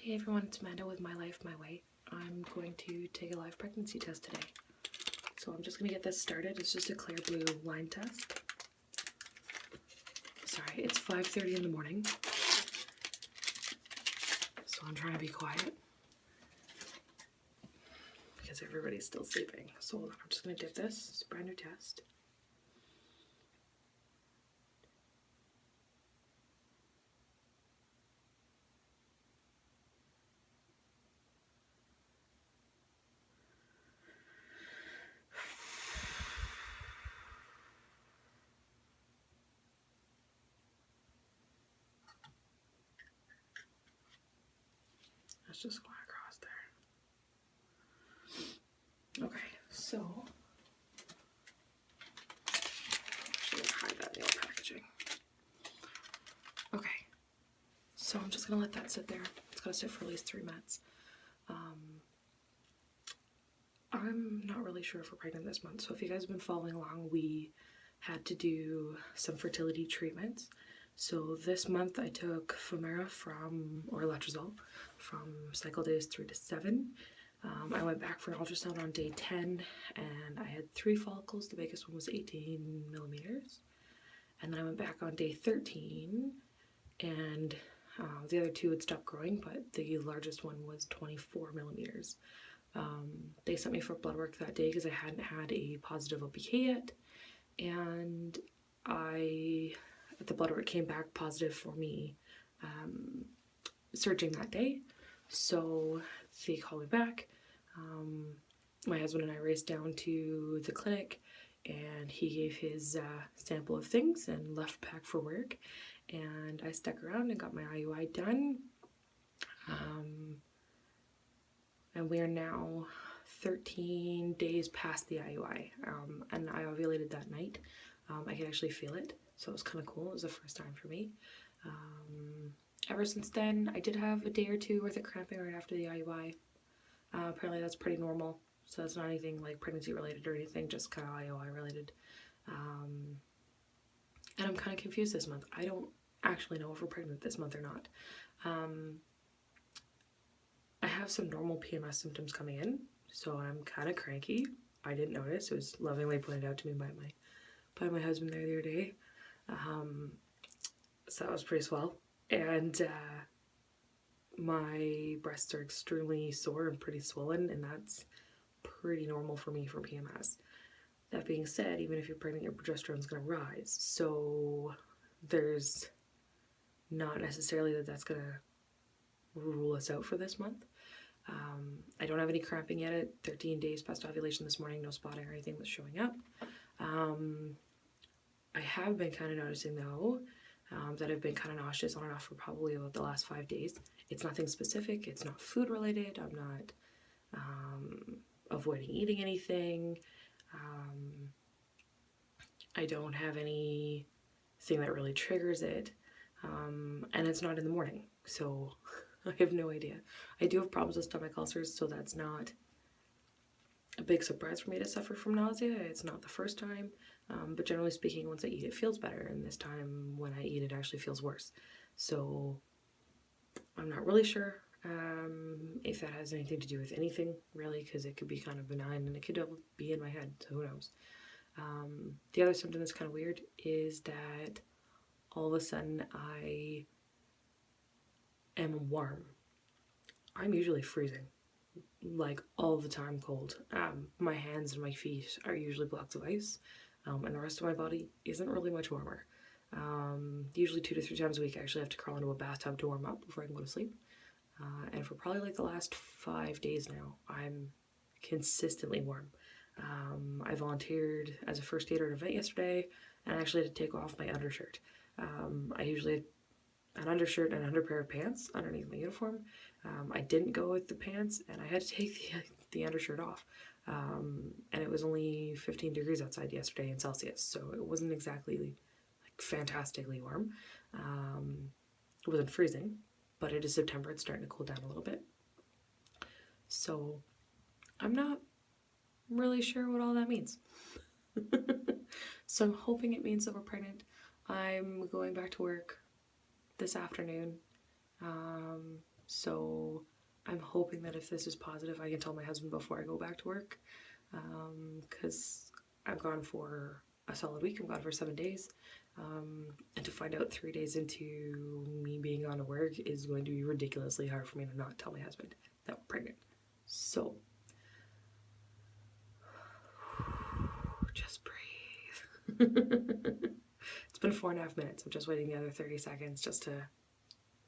Hey everyone, it's Amanda with My Life, My Way. I'm going to take a live pregnancy test today. So I'm just going to get this started. It's just a clear blue line test. Sorry, it's 5:30 in the morning. So I'm trying to be quiet because everybody's still sleeping. So I'm just going to dip this. It's a brand new test. That's just going across there. Okay, so actually hide that in the old packaging. Okay, so I'm just gonna let that sit there. It's gotta sit for at least 3 minutes. I'm not really sure if we're pregnant this month, so if you guys have been following along, we had to do some fertility treatments. So this month I took Femara or letrozole from cycle days 3 to 7. I went back for an ultrasound on day 10 and I had 3 follicles. The biggest one was 18 millimeters. And then I went back on day 13 and the other 2 had stopped growing, but the largest one was 24 millimeters. They sent me for blood work that day because I hadn't had a positive OPK yet, and the blood work came back positive for me searching that day. So they called me back. My husband and I raced down to the clinic and he gave his sample of things and left back for work, and I stuck around and got my IUI done. And we are now 13 days past the IUI, and I ovulated that night. I could actually feel it, so it was kind of cool. It was the first time for me. Ever since then, I did have a day or 2 worth of cramping right after the IUI. Apparently that's pretty normal, so that's not anything like pregnancy related or anything, just kind of IUI related. And I'm kind of confused this month. I don't actually know if we're pregnant this month or not. I have some normal PMS symptoms coming in, so I'm kind of cranky. I didn't notice. It was lovingly pointed out to me by my husband there the other day. So that was pretty swell. And my breasts are extremely sore and pretty swollen, and that's pretty normal for me for PMS. That being said, even if you're pregnant, your progesterone's going to rise. So there's not necessarily that's going to rule us out for this month. I don't have any cramping yet at 13 days past ovulation this morning, no spotting or anything that's showing up. I have been kind of noticing though that I've been kind of nauseous on and off for probably about the last 5 days. It's nothing specific, it's not food related, I'm not avoiding eating anything. I don't have anything that really triggers it, and it's not in the morning, so I have no idea. I do have problems with stomach ulcers, so that's not a big surprise for me to suffer from nausea. It's not the first time, but generally speaking, once I eat, it feels better, and this time when I eat, it actually feels worse. So I'm not really sure if that has anything to do with anything, really, because it could be kind of benign, and it could be in my head, so who knows. The other symptom that's kind of weird is that all of a sudden I am warm. I'm usually freezing, like all the time cold. My hands and my feet are usually blocks of ice, and the rest of my body isn't really much warmer. Usually 2 to 3 times a week I actually have to crawl into a bathtub to warm up before I can go to sleep. And for probably like the last 5 days now, I'm consistently warm. I volunteered as a first aider at an event yesterday, and I actually had to take off my undershirt. I usually have an undershirt and an underpair of pants underneath my uniform. I didn't go with the pants, and I had to take the undershirt off. And it was only 15 degrees outside yesterday in Celsius, so it wasn't exactly like fantastically warm. It wasn't freezing, but it is September. It's starting to cool down a little bit. So I'm not really sure what all that means. So I'm hoping it means that we're pregnant. I'm going back to work this afternoon, so I'm hoping that if this is positive, I can tell my husband before I go back to work, because I'm gone for a solid week. I'm gone for 7 days, and to find out 3 days into me being on to work is going to be ridiculously hard for me to not tell my husband that we're pregnant. So just breathe. It's been 4.5 minutes. I'm just waiting the other 30 seconds just to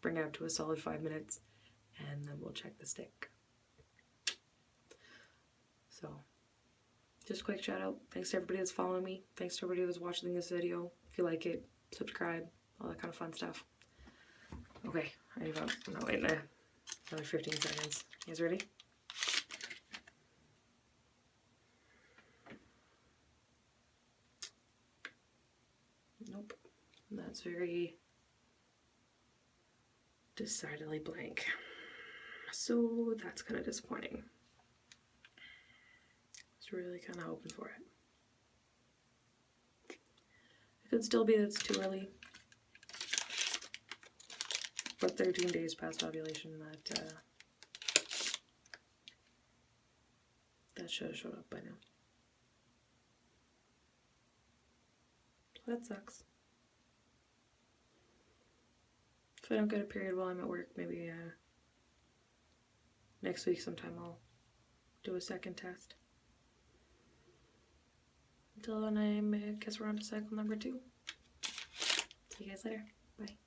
bring it up to a solid 5 minutes, and then we'll check the stick. So just a quick shout out. Thanks to everybody that's following me. Thanks to everybody that's watching this video. If you like it, subscribe, all that kind of fun stuff. Okay, I'm not waiting another 15 seconds. You guys ready? Nope. That's very decidedly blank. So that's kind of disappointing. I was really kind of hoping for it. It could still be that it's too early. But 13 days past ovulation, that should have showed up by now. So that sucks. If I don't get a period while I'm at work, maybe next week sometime I'll do a second test. Until then, I guess we're on to cycle number 2. See you guys later. Bye.